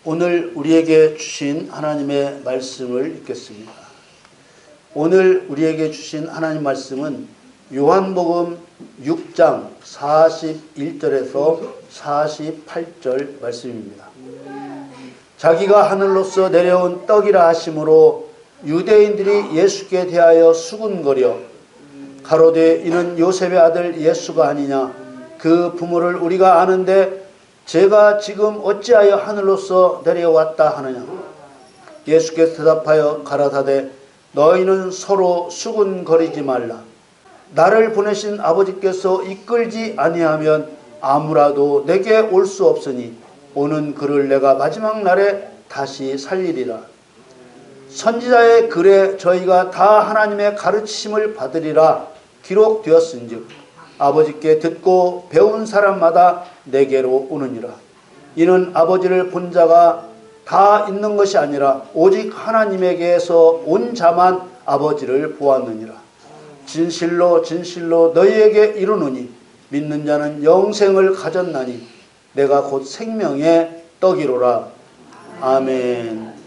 오늘 우리에게 주신 하나님의 말씀을 읽겠습니다. 오늘 우리에게 주신 하나님 말씀은 요한복음 6장 41절에서 48절 말씀입니다. 자기가 하늘로서 내려온 떡이라 하심으로 유대인들이 예수께 대하여 수군거려 가로되 이는 요셉의 아들 예수가 아니냐, 그 부모를 우리가 아는데 제가 지금 어찌하여 하늘로서 내려왔다 하느냐. 예수께서 대답하여 가라사대 너희는 서로 수군거리지 말라. 나를 보내신 아버지께서 이끌지 아니하면 아무라도 내게 올 수 없으니 오는 그를 내가 마지막 날에 다시 살리리라. 선지자의 글에 저희가 다 하나님의 가르치심을 받으리라 기록되었은즉 아버지께 듣고 배운 사람마다 내게로 오느니라. 이는 아버지를 본 자가 다 있는 것이 아니라 오직 하나님에게서 온 자만 아버지를 보았느니라. 진실로 진실로 너희에게 이르노니 믿는 자는 영생을 가졌나니 내가 곧 생명의 떡이로라. 아멘.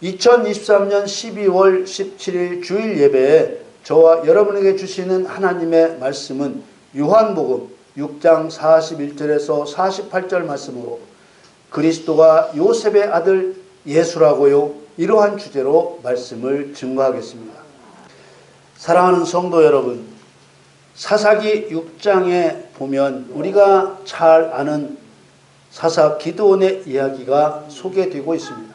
2023년 12월 17일 주일 예배에 저와 여러분에게 주시는 하나님의 말씀은 요한복음 6장 41절에서 48절 말씀으로 그리스도가 요셉의 아들 예수라고요, 이러한 주제로 말씀을 증거하겠습니다. 사랑하는 성도 여러분, 사사기 6장에 보면 우리가 잘 아는 사사 기드온의 이야기가 소개되고 있습니다.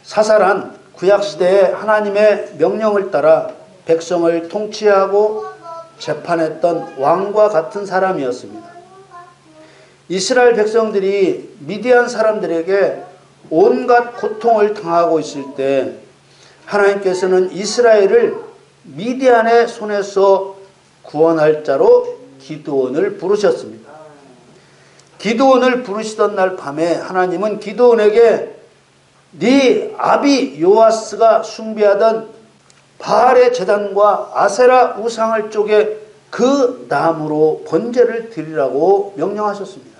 사사란 구약시대에 하나님의 명령을 따라 백성을 통치하고 재판했던 왕과 같은 사람이었습니다. 이스라엘 백성들이 미디안 사람들에게 온갖 고통을 당하고 있을 때 하나님께서는 이스라엘을 미디안의 손에서 구원할 자로 기드온을 부르셨습니다. 기드온을 부르시던 날 밤에 하나님은 기드온에게 네 아비 요아스가 숭배하던 바알의 제단과 아세라 우상을 쪼개 그 나무로 번제를 드리라고 명령하셨습니다.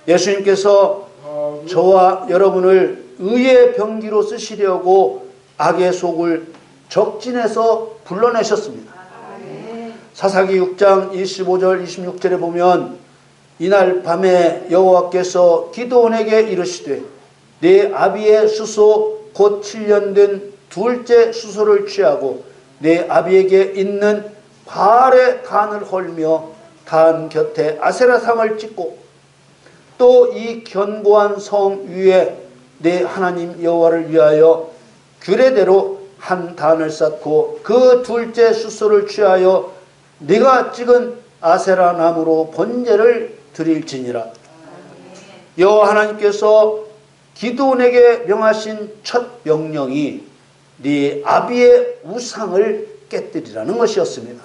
예수님께서 저와 여러분을 의의 병기로 쓰시려고 악의 속을 적진에서 불러내셨습니다. 사사기 6장 25절 26절에 보면 이날 밤에 여호와께서 기드온에게 이르시되 네 아비의 수소 곧 7년 된 둘째 수소를 취하고 네 아비에게 있는 바알의 단을 헐며 단 곁에 아세라상을 찍고 또 이 견고한 성 위에 네 하나님 여호와를 위하여 규례대로 한 단을 쌓고 그 둘째 수소를 취하여 네가 찍은 아세라 나무로 번제를 드릴지니라. 여호와 하나님께서 기드온에게 명하신 첫 명령이 네 아비의 우상을 깨뜨리라는 것이었습니다.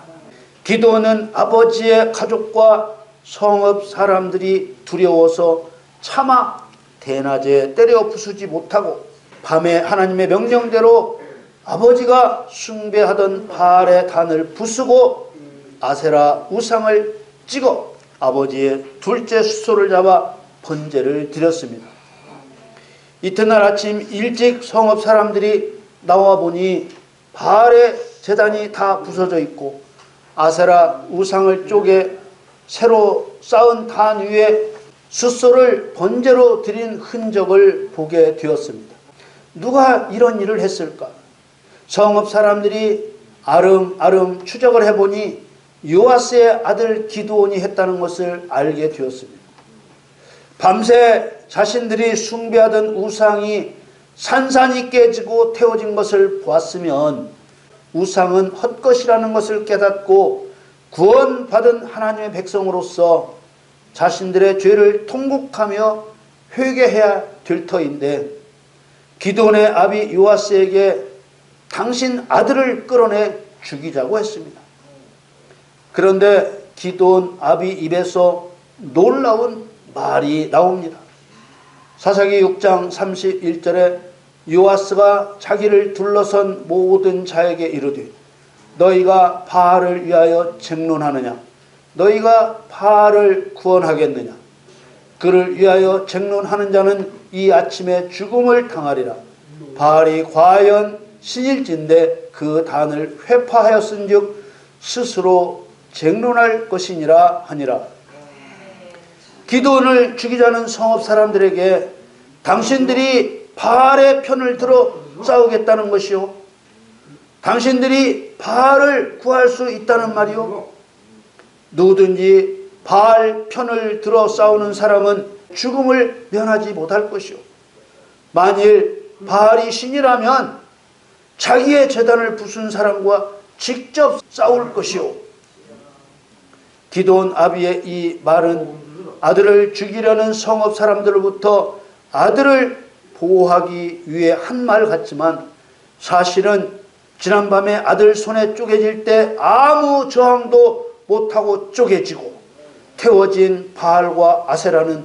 기드온은 아버지의 가족과 성읍 사람들이 두려워서 차마 대낮에 때려 부수지 못하고 밤에 하나님의 명령대로 아버지가 숭배하던 바알의 단을 부수고 아세라 우상을 찍어 아버지의 둘째 수소를 잡아 번제를 드렸습니다. 이튿날 아침 일찍 성읍 사람들이 나와 보니 바알의 제단이 다 부서져 있고 아세라 우상을 쪼개 새로 쌓은 단 위에 숫소를 번제로 드린 흔적을 보게 되었습니다. 누가 이런 일을 했을까? 성읍 사람들이 아름아름 추적을 해보니 요아스의 아들 기드온이 했다는 것을 알게 되었습니다. 밤새 자신들이 숭배하던 우상이 산산이 깨지고 태워진 것을 보았으면 우상은 헛것이라는 것을 깨닫고 구원받은 하나님의 백성으로서 자신들의 죄를 통곡하며 회개해야 될 터인데 기드온의 아비 요아스에게 당신 아들을 끌어내 죽이자고 했습니다. 그런데 기드온 아비 입에서 놀라운 말이 나옵니다. 사사기 6장 31절에 요아스가 자기를 둘러선 모든 자에게 이르되 너희가 바알을 위하여 쟁론하느냐? 너희가 바알을 구원하겠느냐? 그를 위하여 쟁론하는 자는 이 아침에 죽음을 당하리라. 바알이 과연 신일진데 그 단을 회파하였은즉 스스로 쟁론할 것이니라 하니라. 기드온을 죽이자는 성읍 사람들에게 당신들이 바알의 편을 들어 싸우겠다는 것이요, 당신들이 바알을 구할 수 있다는 말이요, 누구든지 바알 편을 들어 싸우는 사람은 죽음을 면하지 못할 것이요, 만일 바알이 신이라면 자기의 제단을 부순 사람과 직접 싸울 것이요. 기드온 아비의 이 말은 아들을 죽이려는 성읍 사람들로부터 아들을 보호하기 위해 한 말 같지만 사실은 지난밤에 아들 손에 쪼개질 때 아무 저항도 못하고 쪼개지고 태워진 바알과 아세라는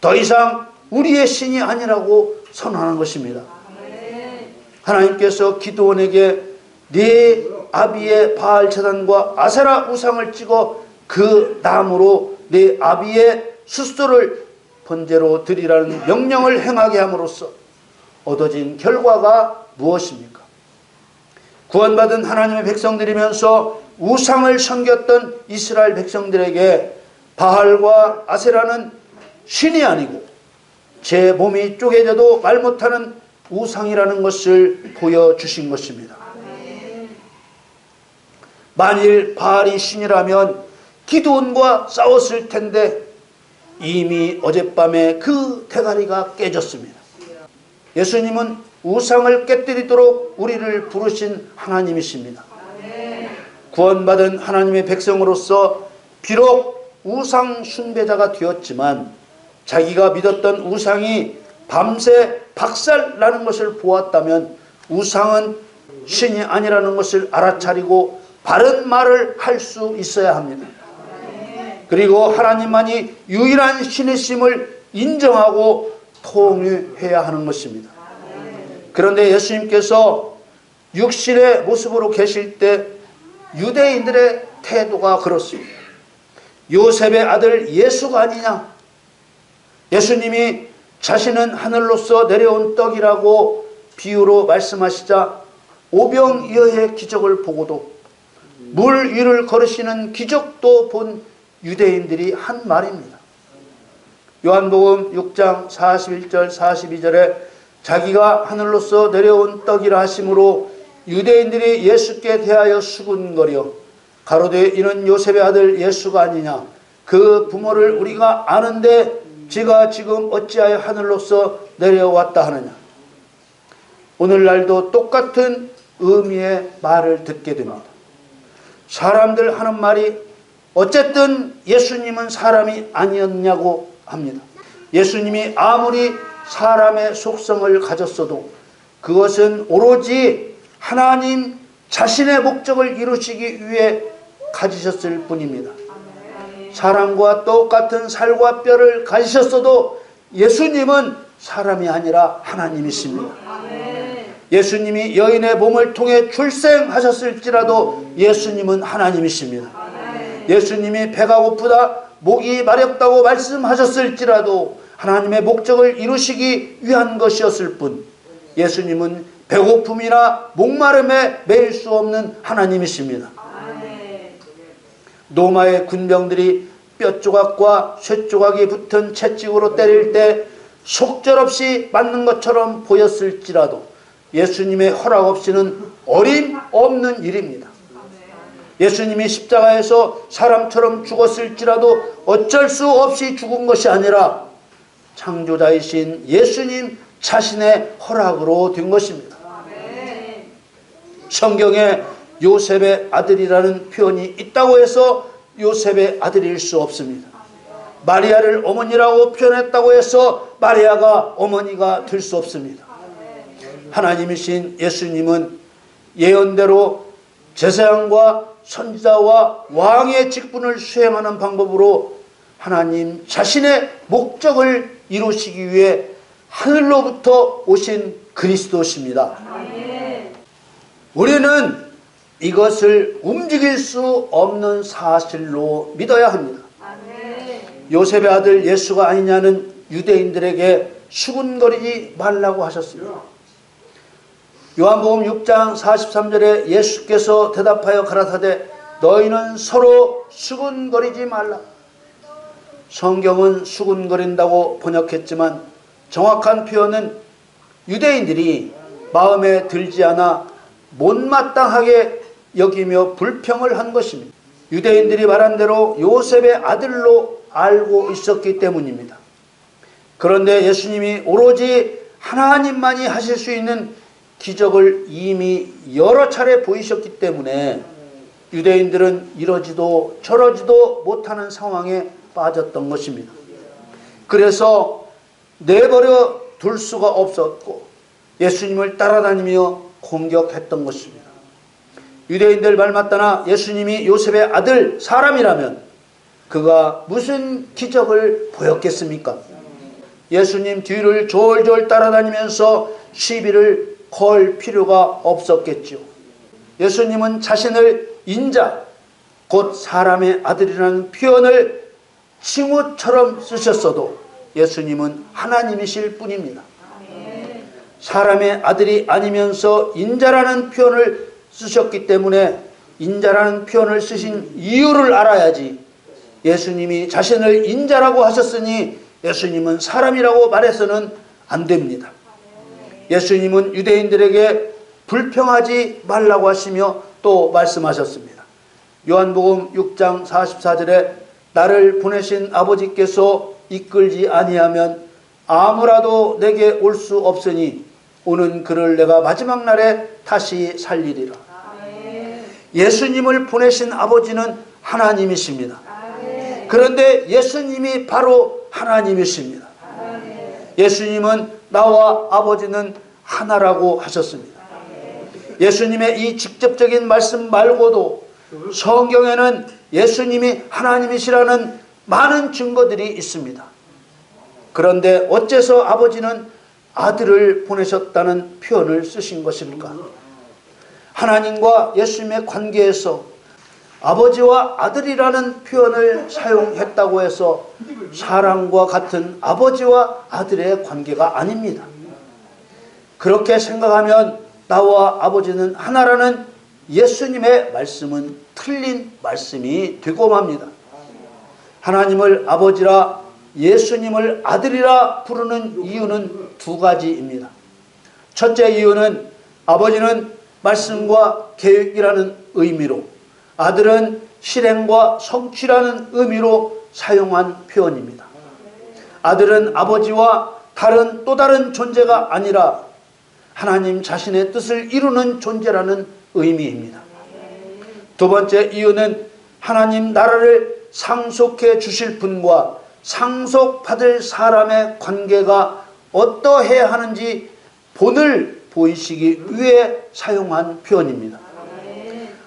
더 이상 우리의 신이 아니라고 선언하는 것입니다. 하나님께서 기드온에게 네 아비의 바알 제단과 아세라 우상을 찍어 그 나무로 네 아비의 숫소를 번제로 드리라는 명령을 행하게 함으로써 얻어진 결과가 무엇입니까? 구원받은 하나님의 백성들이면서 우상을 섬겼던 이스라엘 백성들에게 바알과 아세라는 신이 아니고 제 몸이 쪼개져도 말 못하는 우상이라는 것을 보여주신 것입니다. 만일 바알이 신이라면 기드온과 싸웠을 텐데 이미 어젯밤에 그 대가리가 깨졌습니다. 예수님은 우상을 깨뜨리도록 우리를 부르신 하나님이십니다. 구원받은 하나님의 백성으로서 비록 우상 숭배자가 되었지만 자기가 믿었던 우상이 밤새 박살나는 것을 보았다면 우상은 신이 아니라는 것을 알아차리고 바른 말을 할 수 있어야 합니다. 그리고 하나님만이 유일한 신이심을 인정하고 통일해야 하는 것입니다. 그런데 예수님께서 육신의 모습으로 계실 때 유대인들의 태도가 그렇습니다. 요셉의 아들 예수가 아니냐? 예수님이 자신은 하늘로서 내려온 떡이라고 비유로 말씀하시자 오병이어의 기적을 보고도 물 위를 걸으시는 기적도 본 유대인들이 한 말입니다. 요한복음 6장 41절 42절에 자기가 하늘로서 내려온 떡이라 하심으로 유대인들이 예수께 대하여 수군거려 가로되 이는 요셉의 아들 예수가 아니냐? 그 부모를 우리가 아는데 제가 지금 어찌하여 하늘로서 내려왔다 하느냐? 오늘날도 똑같은 의미의 말을 듣게 됩니다. 사람들 하는 말이 어쨌든 예수님은 사람이 아니었냐고 합니다. 예수님이 아무리 사람의 속성을 가졌어도 그것은 오로지 하나님 자신의 목적을 이루시기 위해 가지셨을 뿐입니다. 사람과 똑같은 살과 뼈를 가지셨어도 예수님은 사람이 아니라 하나님이십니다. 예수님이 여인의 몸을 통해 출생하셨을지라도 예수님은 하나님이십니다. 예수님이 배가 고프다 목이 마렵다고 말씀하셨을지라도 하나님의 목적을 이루시기 위한 것이었을 뿐 예수님은 배고픔이나 목마름에 매일 수 없는 하나님이십니다. 로마의 군병들이 뼈조각과 쇠조각이 붙은 채찍으로 때릴 때 속절없이 맞는 것처럼 보였을지라도 예수님의 허락 없이는 어림없는 일입니다. 예수님이 십자가에서 사람처럼 죽었을지라도 어쩔 수 없이 죽은 것이 아니라 창조자이신 예수님 자신의 허락으로 된 것입니다. 성경에 요셉의 아들이라는 표현이 있다고 해서 요셉의 아들일 수 없습니다. 마리아를 어머니라고 표현했다고 해서 마리아가 어머니가 될 수 없습니다. 하나님이신 예수님은 예언대로 제사장과 선지자와 왕의 직분을 수행하는 방법으로 하나님 자신의 목적을 이루시기 위해 하늘로부터 오신 그리스도십니다. 우리는 이것을 움직일 수 없는 사실로 믿어야 합니다. 요셉의 아들 예수가 아니냐는 유대인들에게 수군거리지 말라고 하셨습니다. 요한복음 6장 43절에 예수께서 대답하여 가라사대 너희는 서로 수군거리지 말라. 성경은 수군거린다고 번역했지만 정확한 표현은 유대인들이 마음에 들지 않아 못마땅하게 여기며 불평을 한 것입니다. 유대인들이 말한 대로 요셉의 아들로 알고 있었기 때문입니다. 그런데 예수님이 오로지 하나님만이 하실 수 있는 기적을 이미 여러 차례 보이셨기 때문에 유대인들은 이러지도 저러지도 못하는 상황에 빠졌던 것입니다. 그래서 내버려 둘 수가 없었고 예수님을 따라다니며 공격했던 것입니다. 유대인들 말 맞다나 예수님이 요셉의 아들 사람이라면 그가 무슨 기적을 보였겠습니까? 예수님 뒤를 졸졸 따라다니면서 시비를 걸 필요가 없었겠죠. 예수님은 자신을 인자, 곧 사람의 아들이라는 표현을 칭호처럼 쓰셨어도 예수님은 하나님이실 뿐입니다. 사람의 아들이 아니면서 인자라는 표현을 쓰셨기 때문에 인자라는 표현을 쓰신 이유를 알아야지 예수님이 자신을 인자라고 하셨으니 예수님은 사람이라고 말해서는 안 됩니다. 예수님은 유대인들에게 불평하지 말라고 하시며 또 말씀하셨습니다. 요한복음 6장 44절에 나를 보내신 아버지께서 이끌지 아니하면 아무라도 내게 올 수 없으니 오는 그를 내가 마지막 날에 다시 살리리라. 예수님을 보내신 아버지는 하나님이십니다. 그런데 예수님이 바로 하나님이십니다. 예수님은 나와 아버지는 하나라고 하셨습니다. 예수님의 이 직접적인 말씀 말고도 성경에는 예수님이 하나님이시라는 많은 증거들이 있습니다. 그런데 어째서 아버지는 아들을 보내셨다는 표현을 쓰신 것입니까? 하나님과 예수님의 관계에서 아버지와 아들이라는 표현을 사용했다고 해서 사랑과 같은 아버지와 아들의 관계가 아닙니다. 그렇게 생각하면 나와 아버지는 하나라는 예수님의 말씀은 틀린 말씀이 되고 맙니다. 하나님을 아버지라 예수님을 아들이라 부르는 이유는 두 가지입니다. 첫째 이유는 아버지는 말씀과 계획이라는 의미로, 아들은 실행과 성취라는 의미로 사용한 표현입니다. 아들은 아버지와 다른 또 다른 존재가 아니라 하나님 자신의 뜻을 이루는 존재라는 의미입니다. 두 번째 이유는 하나님 나라를 상속해 주실 분과 상속받을 사람의 관계가 어떠해야 하는지 본을 보이시기 위해 사용한 표현입니다.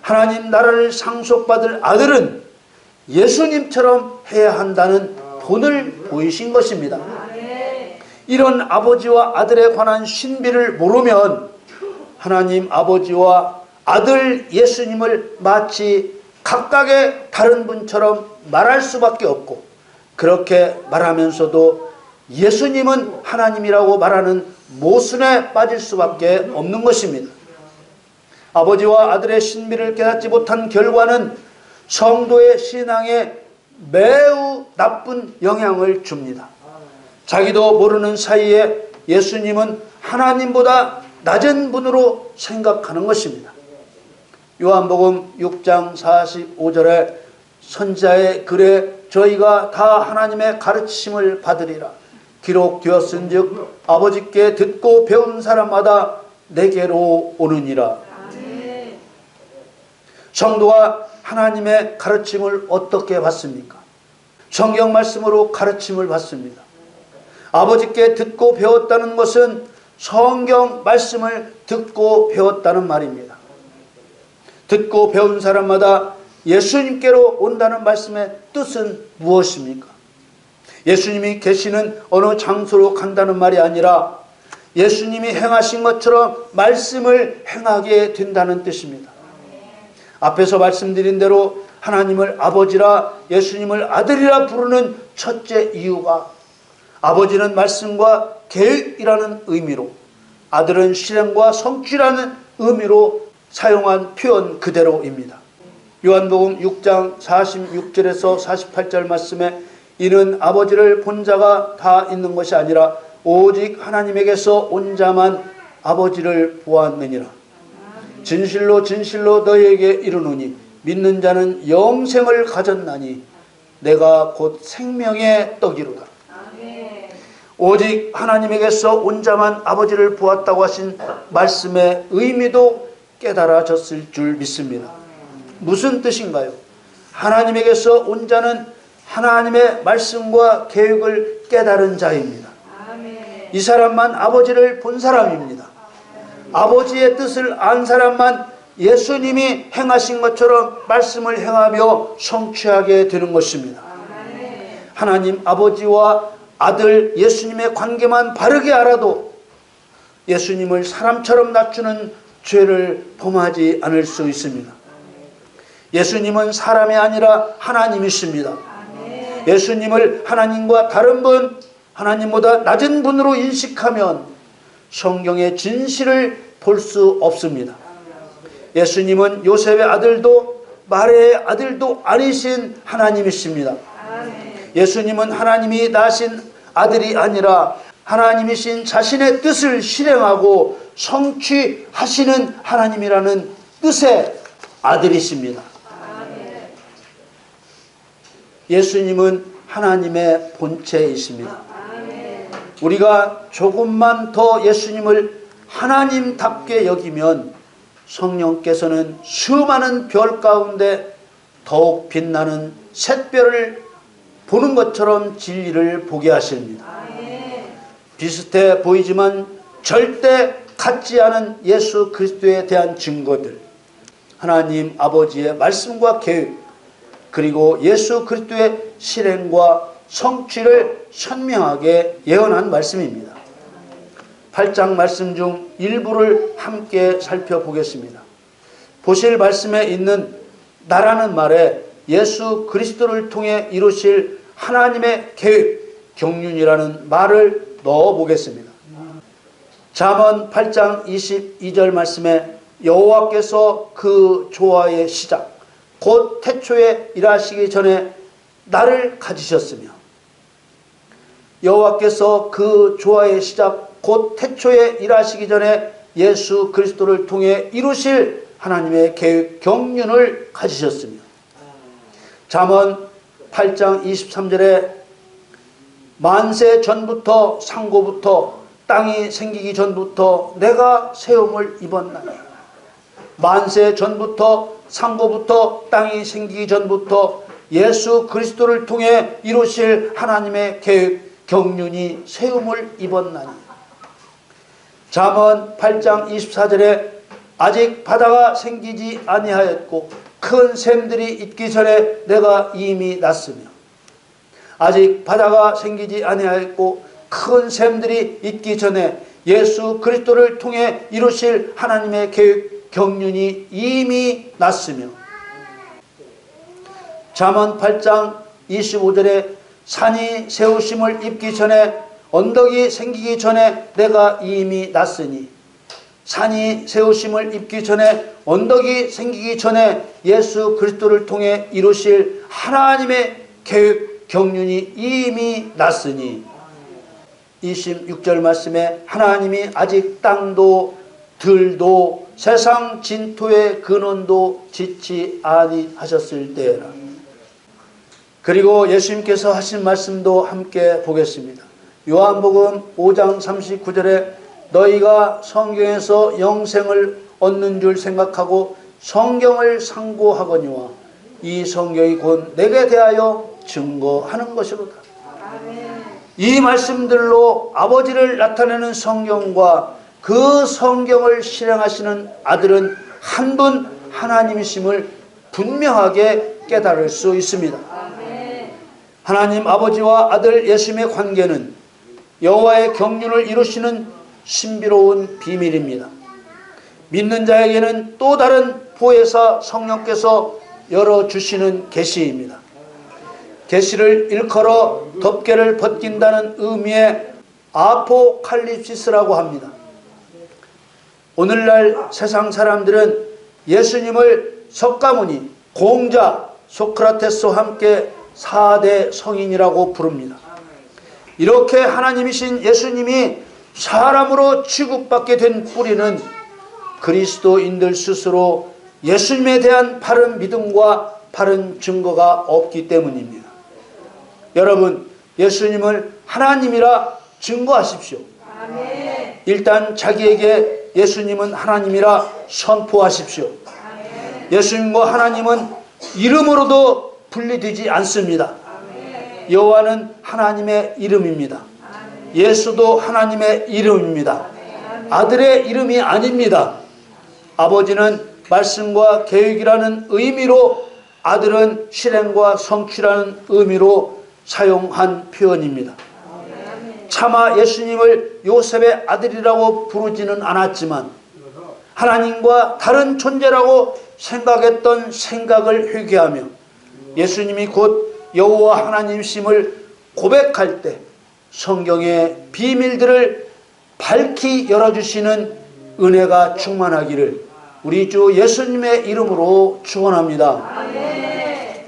하나님 나라를 상속받을 아들은 예수님처럼 해야 한다는 본을 보이신 것입니다. 이런 아버지와 아들에 관한 신비를 모르면 하나님 아버지와 아들 예수님을 마치 각각의 다른 분처럼 말할 수밖에 없고, 그렇게 말하면서도 예수님은 하나님이라고 말하는 모순에 빠질 수밖에 없는 것입니다. 아버지와 아들의 신비를 깨닫지 못한 결과는 성도의 신앙에 매우 나쁜 영향을 줍니다. 자기도 모르는 사이에 예수님은 하나님보다 낮은 분으로 생각하는 것입니다. 요한복음 6장 45절에 선지자의 글에 저희가 다 하나님의 가르침을 받으리라 기록되었은즉 아버지께 듣고 배운 사람마다 내게로 오느니라. 성도가 하나님의 가르침을 어떻게 받습니까? 성경 말씀으로 가르침을 받습니다. 아버지께 듣고 배웠다는 것은 성경 말씀을 듣고 배웠다는 말입니다. 듣고 배운 사람마다 예수님께로 온다는 말씀의 뜻은 무엇입니까? 예수님이 계시는 어느 장소로 간다는 말이 아니라 예수님이 행하신 것처럼 말씀을 행하게 된다는 뜻입니다. 앞에서 말씀드린 대로 하나님을 아버지라 예수님을 아들이라 부르는 첫째 이유가 아버지는 말씀과 계획이라는 의미로 아들은 실행과 성취라는 의미로 사용한 표현 그대로입니다. 요한복음 6장 46절에서 48절 말씀에 이는 아버지를 본 자가 다 있는 것이 아니라 오직 하나님에게서 온 자만 아버지를 보았느니라. 진실로 진실로 너희에게 이르노니 믿는 자는 영생을 가졌나니 내가 곧 생명의 떡이로다. 오직 하나님에게서 온 자만 아버지를 보았다고 하신 말씀의 의미도 깨달아졌을 줄 믿습니다. 무슨 뜻인가요? 하나님에게서 온 자는 하나님의 말씀과 계획을 깨달은 자입니다. 이 사람만 아버지를 본 사람입니다. 아버지의 뜻을 안 사람만 예수님이 행하신 것처럼 말씀을 행하며 성취하게 되는 것입니다. 하나님 아버지와 아들 예수님의 관계만 바르게 알아도 예수님을 사람처럼 낮추는 죄를 범하지 않을 수 있습니다. 예수님은 사람이 아니라 하나님이십니다. 예수님을 하나님과 다른 분, 하나님보다 낮은 분으로 인식하면 성경의 진실을 볼 수 없습니다. 예수님은 요셉의 아들도 마리아의 아들도 아니신 하나님이십니다. 예수님은 하나님이 낳으신 아들이 아니라 하나님이신 자신의 뜻을 실행하고 성취하시는 하나님이라는 뜻의 아들이십니다. 예수님은 하나님의 본체이십니다. 우리가 조금만 더 예수님을 하나님답게 여기면 성령께서는 수많은 별 가운데 더욱 빛나는 샛별을 보는 것처럼 진리를 보게 하십니다. 비슷해 보이지만 절대 같지 않은 예수 그리스도에 대한 증거들, 하나님 아버지의 말씀과 계획, 그리고 예수 그리스도의 실행과 성취를 선명하게 예언한 말씀입니다. 8장 말씀 중 일부를 함께 살펴보겠습니다. 보실 말씀에 있는 나라는 말에 예수 그리스도를 통해 이루실 하나님의 계획, 경륜이라는 말을 넣어보겠습니다. 잠언 8장 22절 말씀에 여호와께서 그 조화의 시작 곧 태초에 일하시기 전에 나를 가지셨으며 여호와께서 그 조화의 시작 곧 태초에 일하시기 전에 예수 그리스도를 통해 이루실 하나님의 계획 경륜을 가지셨으며 잠언 8장 23절에 만세 전부터 상고부터 땅이 생기기 전부터 내가 세움을 입었나니 만세 전부터 상고부터 땅이 생기기 전부터 예수 그리스도를 통해 이루실 하나님의 계획 경륜이 세움을 입었나니 잠언 8장 24절에 아직 바다가 생기지 아니하였고 큰 샘들이 있기 전에 내가 이미 났으며 아직 바다가 생기지 아니하였고 큰 샘들이 있기 전에 예수 그리스도를 통해 이루실 하나님의 계획 경륜이 이미 났으며 잠언 8장 25절에 산이 세우심을 입기 전에 언덕이 생기기 전에 내가 이미 났으니 산이 세우심을 입기 전에 언덕이 생기기 전에 예수 그리스도를 통해 이루실 하나님의 계획 경륜이 이미 났으니 26절 말씀에 하나님이 아직 땅도 들도 세상 진토의 근원도 짓지 아니하셨을 때라. 그리고 예수님께서 하신 말씀도 함께 보겠습니다. 요한복음 5장 39절에 너희가 성경에서 영생을 얻는 줄 생각하고 성경을 상고하거니와 이 성경이 곧 내게 대하여 증거하는 것이로다. 이 말씀들로 아버지를 나타내는 성경과 그 성경을 실행하시는 아들은 한 분 하나님이심을 분명하게 깨달을 수 있습니다. 하나님 아버지와 아들 예수님의 관계는 여호와의 경륜을 이루시는 신비로운 비밀입니다. 믿는 자에게는 또 다른 보혜사 성령께서 열어주시는 계시입니다. 계시를 일컬어 덮개를 벗긴다는 의미의 아포칼립시스라고 합니다. 오늘날 세상 사람들은 예수님을 석가모니, 공자, 소크라테스와 함께 4대 성인이라고 부릅니다. 이렇게 하나님이신 예수님이 사람으로 취급받게 된 뿌리는 그리스도인들 스스로 예수님에 대한 바른 믿음과 바른 증거가 없기 때문입니다. 여러분, 예수님을 하나님이라 증거하십시오. 아멘. 일단 자기에게 예수님은 하나님이라 선포하십시오. 아멘. 예수님과 하나님은 이름으로도 분리되지 않습니다. 아멘. 여호와는 하나님의 이름입니다. 아멘. 예수도 하나님의 이름입니다. 아멘. 아들의 이름이 아닙니다. 아버지는 말씀과 계획이라는 의미로, 아들은 실행과 성취라는 의미로 사용한 표현입니다. 차마 예수님을 요셉의 아들이라고 부르지는 않았지만 하나님과 다른 존재라고 생각했던 생각을 회개하며 예수님이 곧 여호와 하나님이심을 고백할 때 성경의 비밀들을 밝히 열어주시는 은혜가 충만하기를 우리 주 예수님의 이름으로 축원합니다.